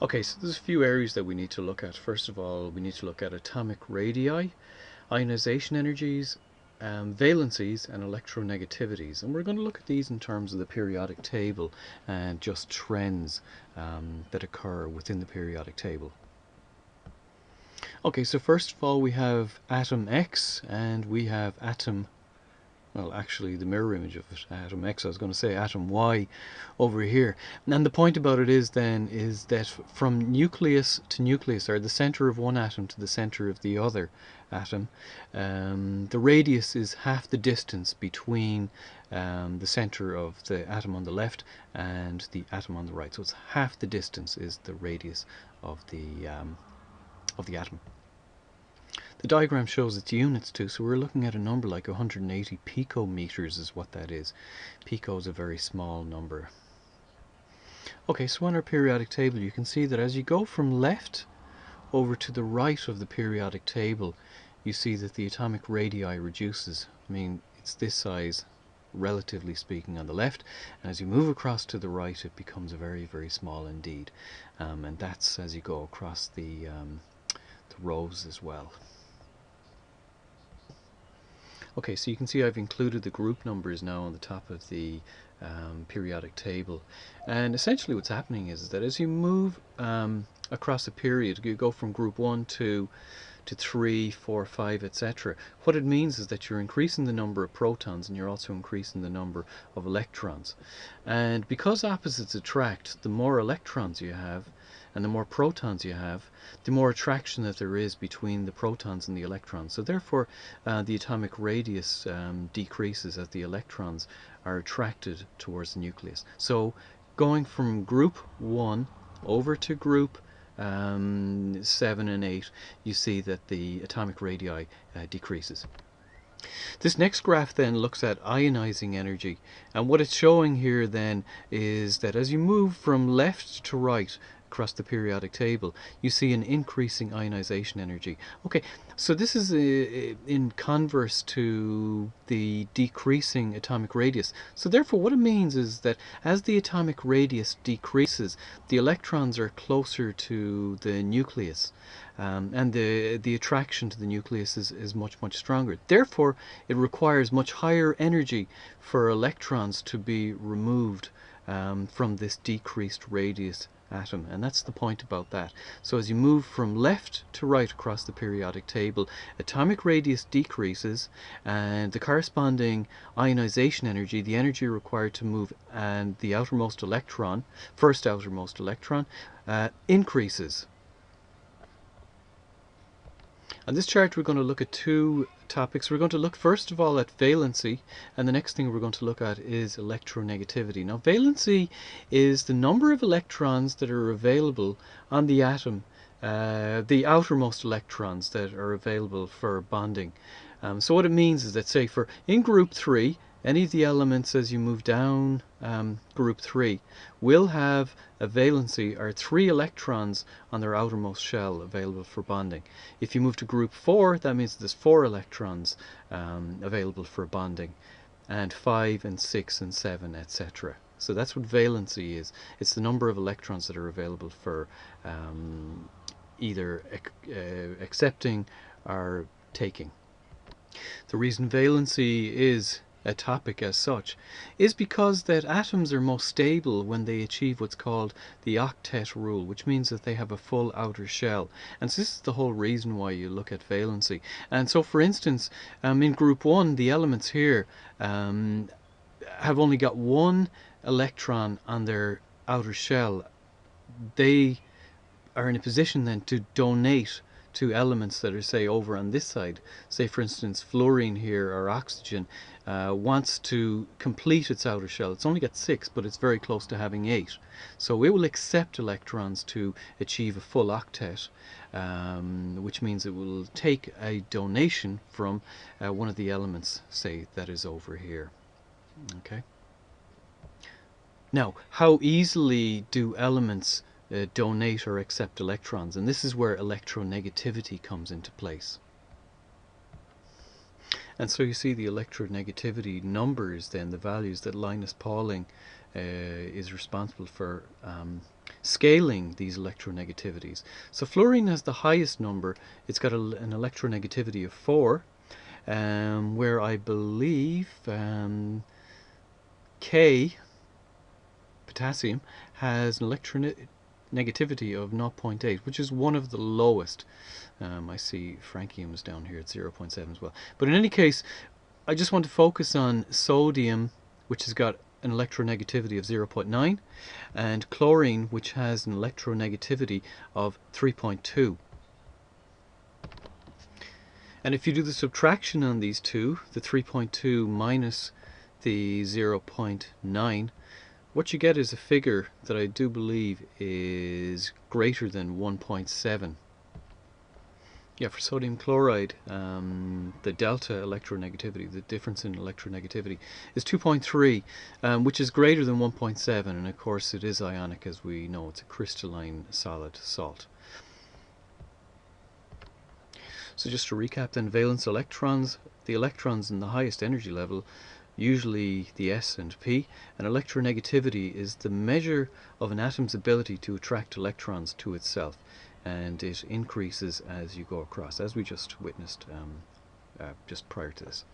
Okay, so there's a few areas that we need to look at. First of all, we need to look at atomic radii, ionization energies, valencies, and electronegativities. And we're going to look at these in terms of the periodic table and just trends that occur within the periodic table. Okay, so first of all we have atom X and we have atom, well, actually the mirror image of it, atom X, I was going to say atom Y over here. And the point about it is then is that from nucleus to nucleus, or the center of one atom to the center of the other atom, the radius is half the distance between the center of the atom on the left and the atom on the right. So it's half the distance is the radius of the atom. The diagram shows its units too, so we're looking at a number like 180 picometers is what that is. Pico is a very small number. Okay, so on our periodic table you can see that as you go from left over to the right of the periodic table, you see that the atomic radii reduces. I mean, it's this size relatively speaking on the left, and as you move across to the right it becomes very, very small indeed. And that's as you go across the rows as well. Okay, so you can see I've included the group numbers now on the top of the periodic table, and essentially what's happening is that as you move across a period, you go from group 1 to 3, 4, 5, etc. What it means is that you're increasing the number of protons and you're also increasing the number of electrons. And because opposites attract, the more electrons you have and the more protons you have, the more attraction that there is between the protons and the electrons. So therefore the atomic radius decreases as the electrons are attracted towards the nucleus. So going from group 1 over to group 7 and 8, you see that the atomic radii decreases. This next graph then looks at ionizing energy, and what it's showing here then is that as you move from left to right across the periodic table, you see an increasing ionization energy. Okay, so this is in converse to the decreasing atomic radius. So therefore what it means is that as the atomic radius decreases, the electrons are closer to the nucleus, and the attraction to the nucleus is much, much stronger. Therefore it requires much higher energy for electrons to be removed from this decreased radius atom, and that's the point about that. So as you move from left to right across the periodic table, atomic radius decreases and the corresponding ionization energy, the energy required to move and the outermost electron, first outermost electron, increases. On this chart we're going to look at two topics. We're going to look first of all at valency, and the next thing we're going to look at is electronegativity. Now valency is the number of electrons that are available on the atom, the outermost electrons that are available for bonding. So what it means is that, say, for in group 3, any of the elements as you move down group 3 will have a valency, or 3 electrons on their outermost shell available for bonding. If you move to group 4, that means there's 4 electrons available for bonding, and 5 and 6 and 7, etc. So that's what valency is. It's the number of electrons that are available for either accepting or taking. The reason valency is a topic as such is because that atoms are most stable when they achieve what's called the octet rule, which means that they have a full outer shell. And so this is the whole reason why you look at valency. And so for instance, in group 1 the elements here have only got 1 electron on their outer shell. They are in a position then to donate to elements that are, say, over on this side. Say for instance fluorine here, or oxygen, wants to complete its outer shell. It's only got 6, but it's very close to having 8. So it will accept electrons to achieve a full octet, which means it will take a donation from one of the elements, say, that is over here. Okay. Now, how easily do elements donate or accept electrons? And this is where electronegativity comes into place. And so you see the electronegativity numbers then, the values that Linus Pauling is responsible for scaling these electronegativities. So fluorine has the highest number. It's got an electronegativity of 4, where I believe K, potassium, has an electronegativity of 0.8, which is one of the lowest. I see francium is down here at 0.7 as well. But in any case, I just want to focus on sodium, which has got an electronegativity of 0.9, and chlorine, which has an electronegativity of 3.2. And if you do the subtraction on these two, the 3.2 minus the 0.9, what you get is a figure that I do believe is greater than 1.7. Yeah, for sodium chloride, the delta electronegativity, the difference in electronegativity, is 2.3, which is greater than 1.7, and of course it is ionic, as we know. It's a crystalline solid salt. So just to recap then, valence electrons, the electrons in the highest energy level, usually the S and P, and electronegativity is the measure of an atom's ability to attract electrons to itself, and it increases as you go across, as we just witnessed just prior to this.